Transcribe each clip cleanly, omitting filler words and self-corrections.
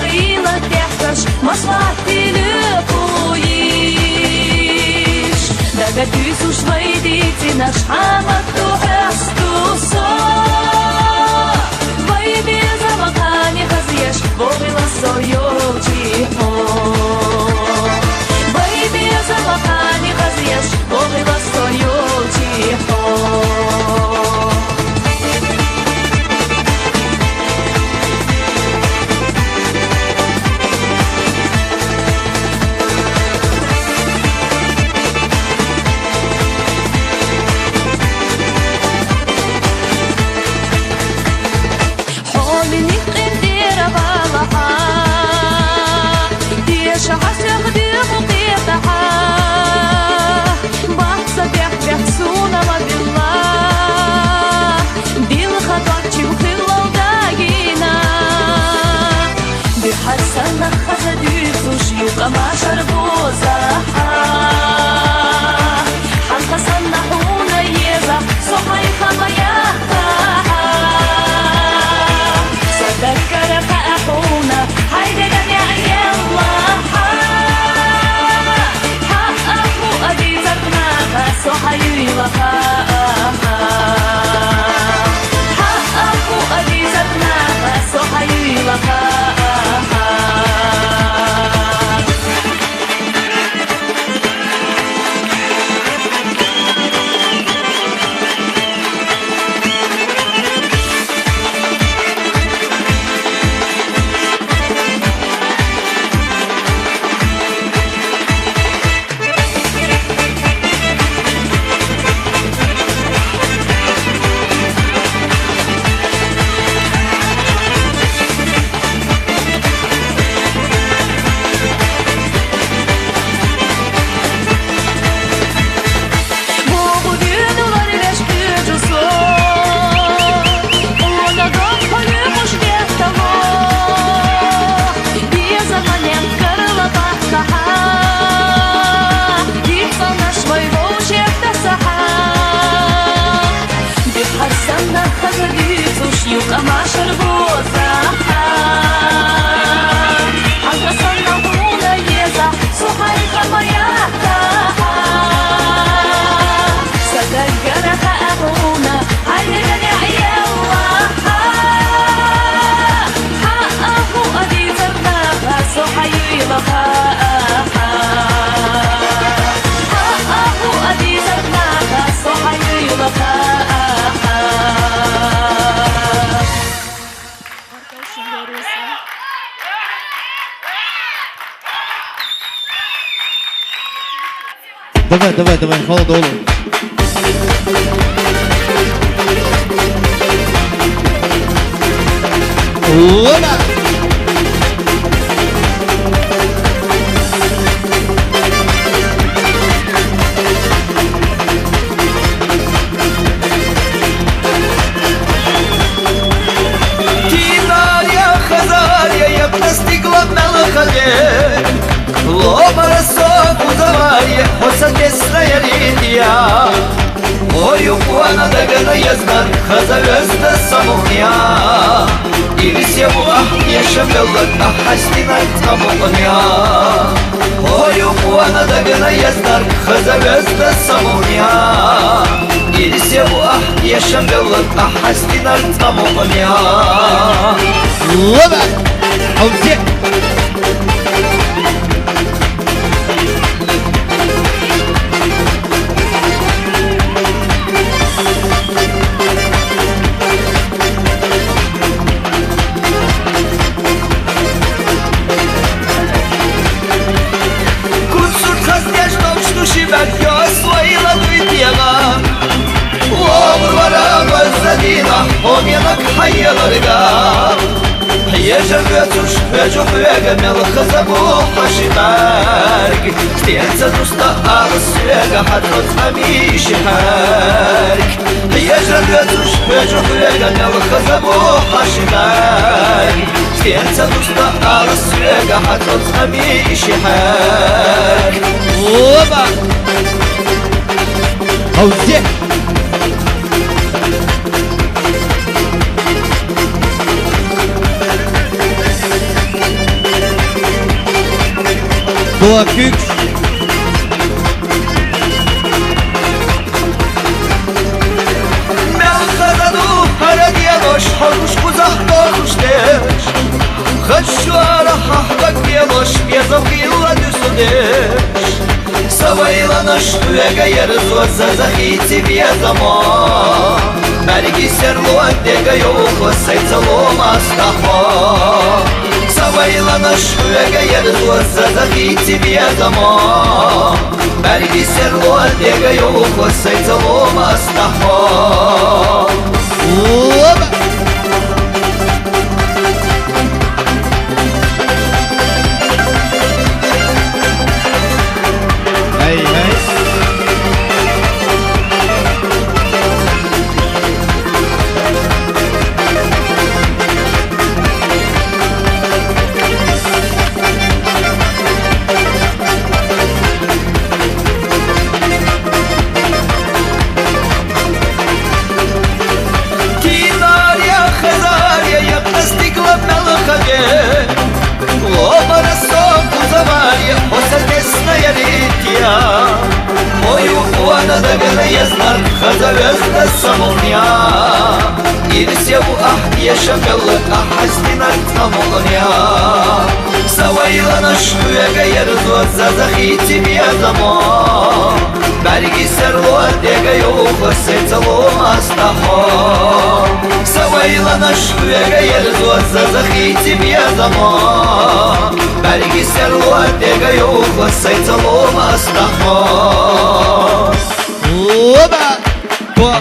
غيلة تحتاج مصلحتي لقويش دادا تيسوش ويديتي наш хамакту эстусо Вайби замахани хазьеш Вовила соёчи Вайби замахани хазьеш Вовила соёчи Давай, холодно. Опа! Тинария Хазария, я достигла меланхолии. Ломара Сокузавария, осадесная линия. Ой, укуана дагана язнар, хазавезда самухня. И всего ахнеша беллата, хастина самухня. Ой, укуана дагана язнар, хазавезда самухня. И всего ахнеша беллата, хастина самухня. Опа! А вот здесь! Omyanak hayyalarga Ежевецуш, вежухвега, мелхаза бухашибарг Стенца дуста арсвега, хатрот амишибарг Ежевецуш, вежухвега, мелхаза бухашибарg Стенца дуста арсвега, хатрот амишибарг Опа! А вот здесь! Boğakük. Melkadaду Haradiyaloş Halkuş kuzak doğmuş deş Хочу арахахтак белош Безопила дюсудеш Савайла наш Уэга ярзуаза захити безамо Берги серлуа дега йохо Сайцалом астахо Савайла наш Уэга ярзуаза захити безамо Берги серлуа дега йохо Сайцалом астахо Oba. Hey hey. Хазавезда самолня Ирсеву ешамелы ахастина самолня Савайла наш Уэга ярзуаза захити безамо Берги серлуа дега йохо Сайцалом астахо Савайла наш Уэга ярзуаза захити безамо Берги серлуа дега йохо Сайцалом астахо Oba. Bo.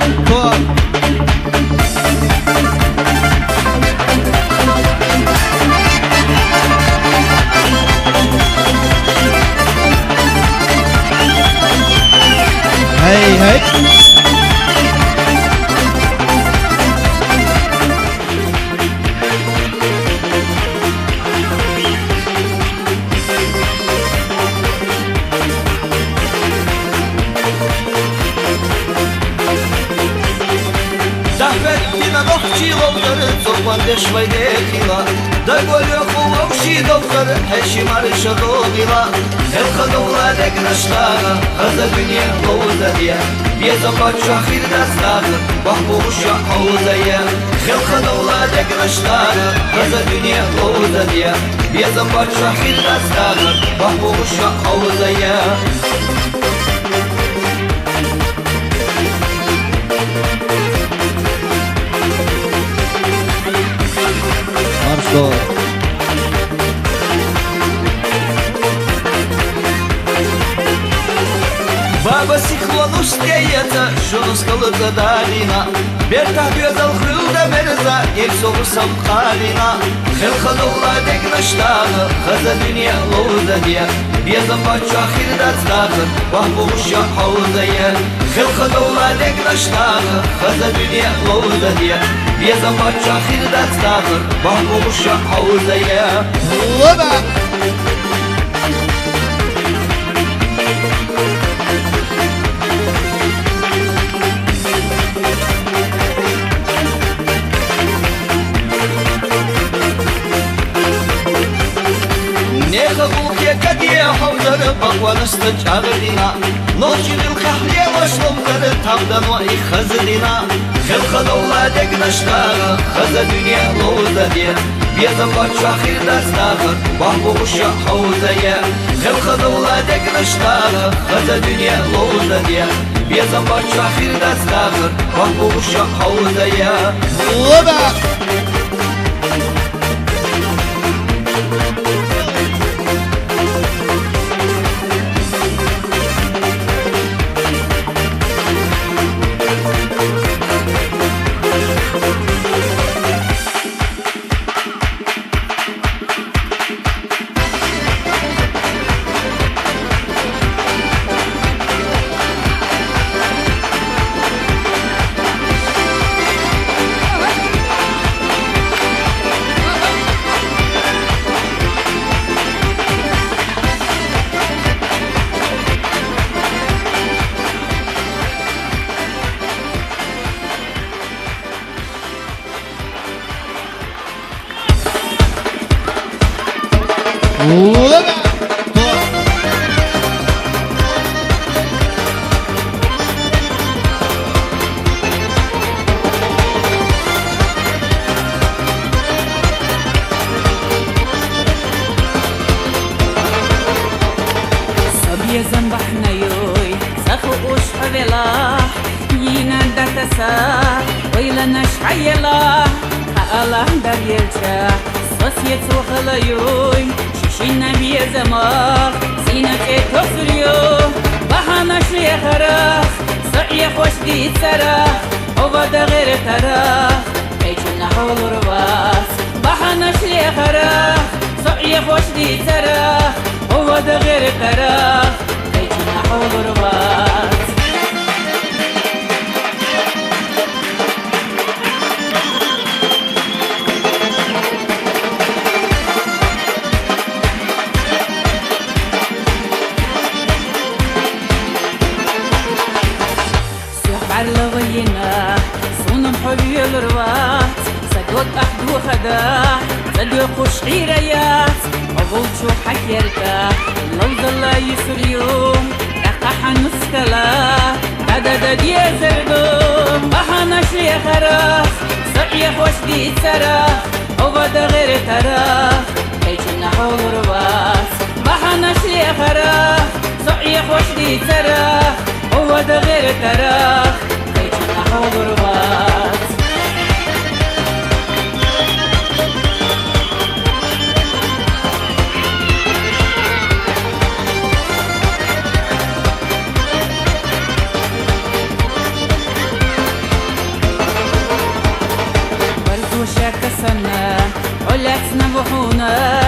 Hey hey. Дешвай дехила, да голеху вовши довгар, хеши марша довила. Элхадовла дегнаштага, хазагне лоузадия, безом бача хирдастага, бахбуша аузая. Элхадовла дегнаштага, хазагне лоузадия, безом бача хирдастага, бахбуша аузая. Marşlo. Баба сихлону стеята, шону скалыка далина. Берта бёзал хрылда мерза, ел соғырсам қалина. Хелхадолла дегнаштағы, хаза дүния лоузадия. Безам бачу ахирдастағы, бахбуша аузая. Хелхадолла дегнаштағы, хаза дүния лоузадия. Безам бачу ахирдастағы, бахбуша аузая. Oba. Неха булке кадия хавдары бақванысты чағырдина. Ночи вилхахле вашломдары тамдан ва и хазырдина. Хелхадолла дегнаштағы, хаза дүния лоузадия. Безам бачу ахирдастағы, бахбуша аузая. Хелхадолла дегнаштағы, хаза дүния лоузадия. Безам бачу ахирдастағы, бахбуша аузая. Oba. Oba. Bo. زنبحنا يوي سخو وش حبلا ينا دتسا ويلا نشعيلا الله در يلتا سوسيت وخلا يوي شيشينا بي زمار سينك تصريو بحنا شلي خراخ سعي خوش دي تراخ وبدا غير تراخ كيشنا حول رواس بحنا شلي خراخ سعي خوش دي تراخ وبدا غير تراخ كيشنا حول رواس لوينا صونم حبي الروات صدوق أحد وخداع صدوق وش عيريات أقول شو حكيرتا لو ظل يسر يوم تقح نسكلا دا دي زردوم بحنا شلي خراخ سعي خوش دي تراخ وبدا غير تراخ كيشنا حول رواس بحنا شلي خراخ سعي خوش دي تراخ وبدا غير تراخ حول رواس برزو شاك سنة علاتنا بحونا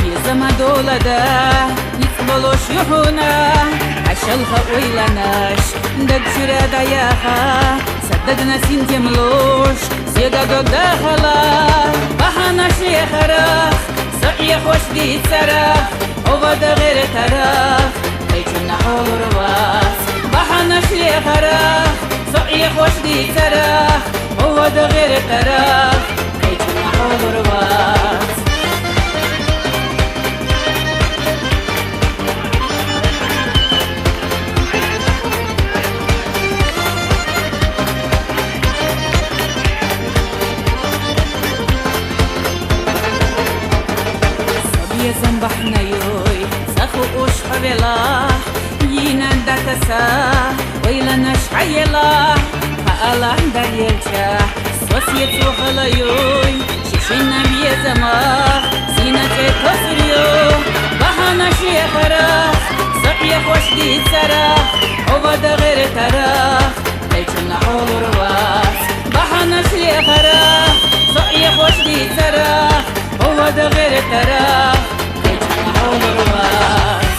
يزما دولدا يتبلوش يحونا عشالها ويلاناش دد شرادا ياها سددنا سنتي ملوش سيدا دو داخلا بحنا شلي خراخ سعي خوش دي تراخ وبدا غير تراخ كيشنا حول رواس بحنا شلي خراخ سعي خوش دي تراخ وبدا غير تراخ كيشنا حول رواس زنبحنا يوي سخو وش حبلا ينا دتسا ويلا نشعيلا الله در يلتا سوسيت وخلا يوي شيشينا بي زمار سينك تصريو بحنا شلي خراخ سعي خوش دي تراخ وبدا غير تراخ كيشنا حول رواس بحنا شلي خراخ سعي خوش دي تراخ وبدا غير تراخ حول رواس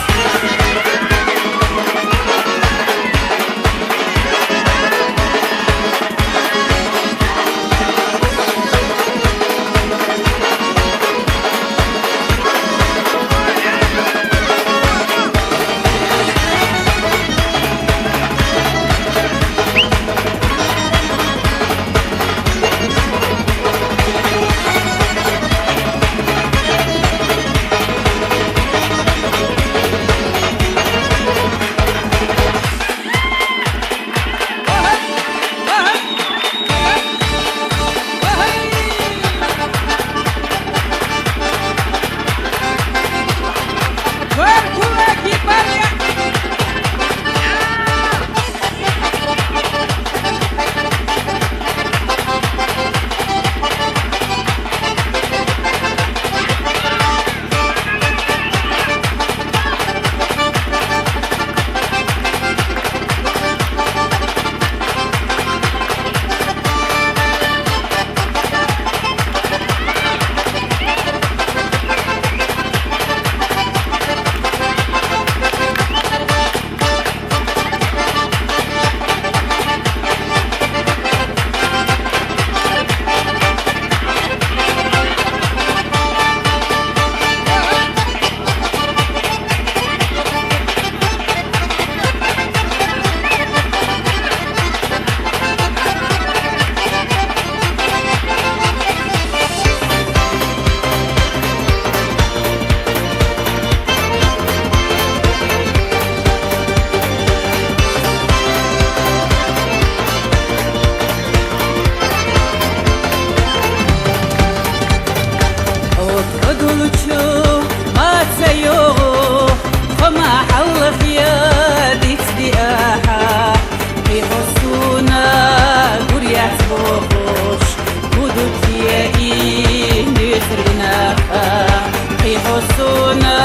صونا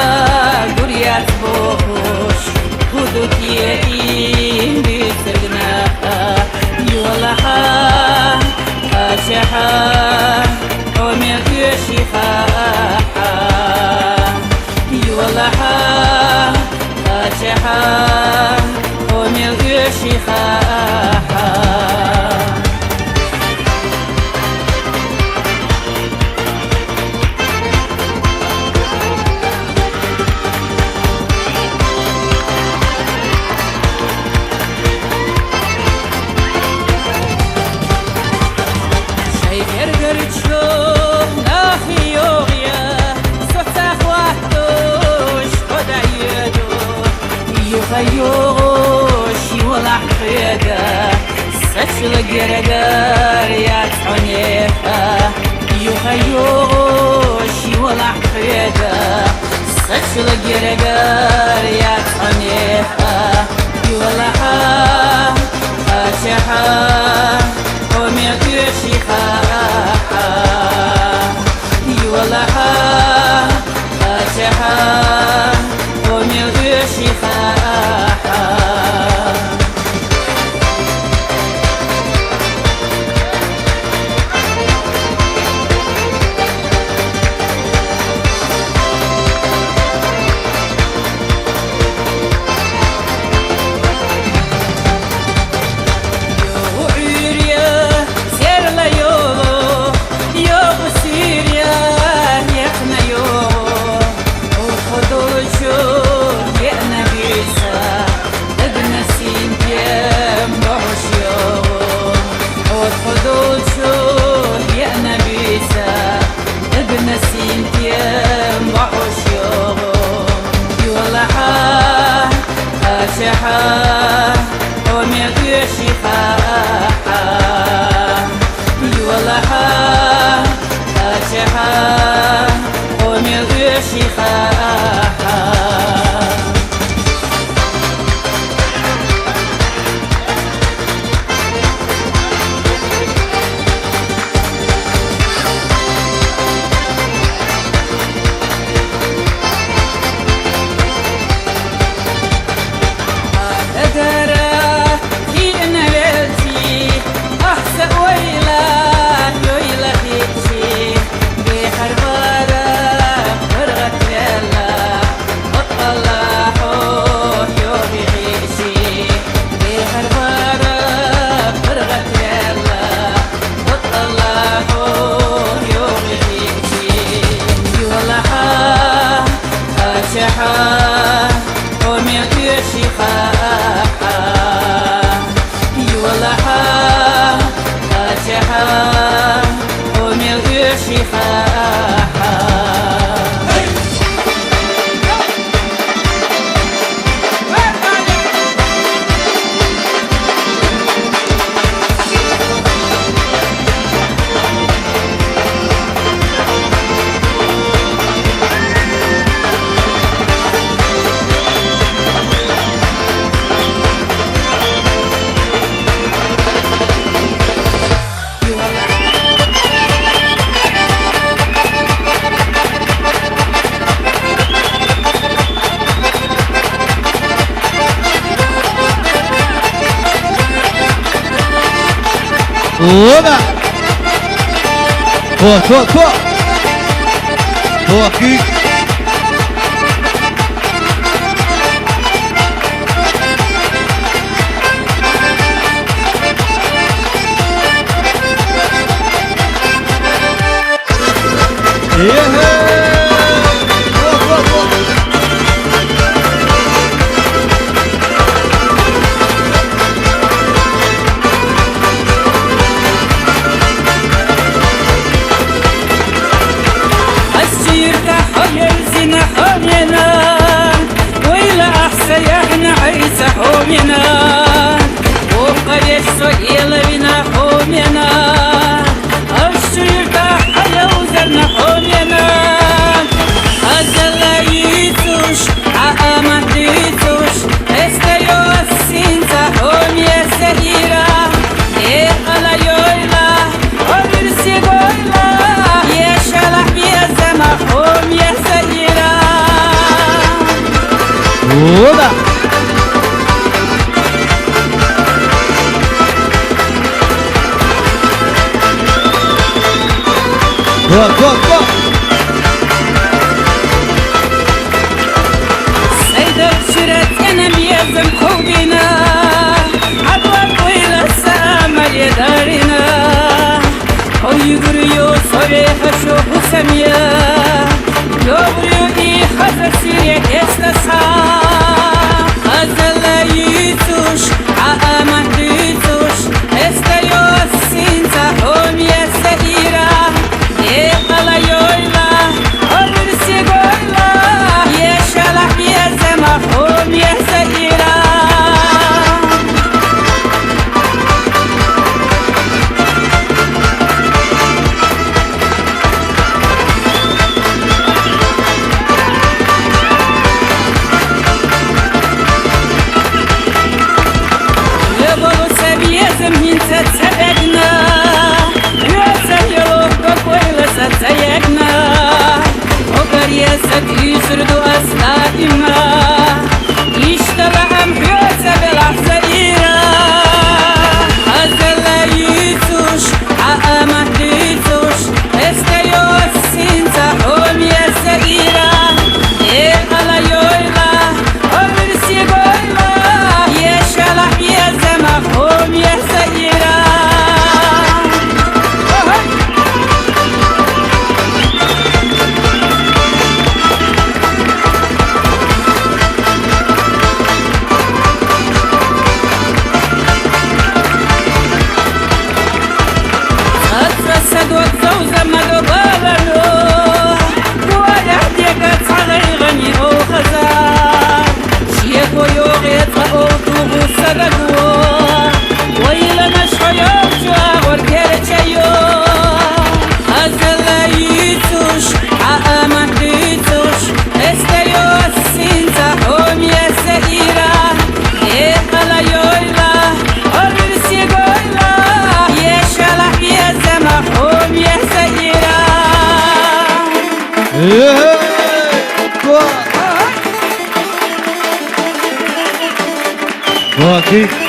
قريات بوش هدوك يئين بسرنا يولحا أشحا ومن يشيخا يولحا أشحا ومن يشيخا خيوش ولا حفيدة سشل قرقر يا تحنيفة يخيوش ولا حفيدة سشل قرقر يا تحنيفة يولحا أشحا وميت يشيخا يولحا أشحا وميت يشيخا أشحا ومن يشيخا يولحا أشحا ومن يشيخا Oba! Boa! Boa aqui! واقعي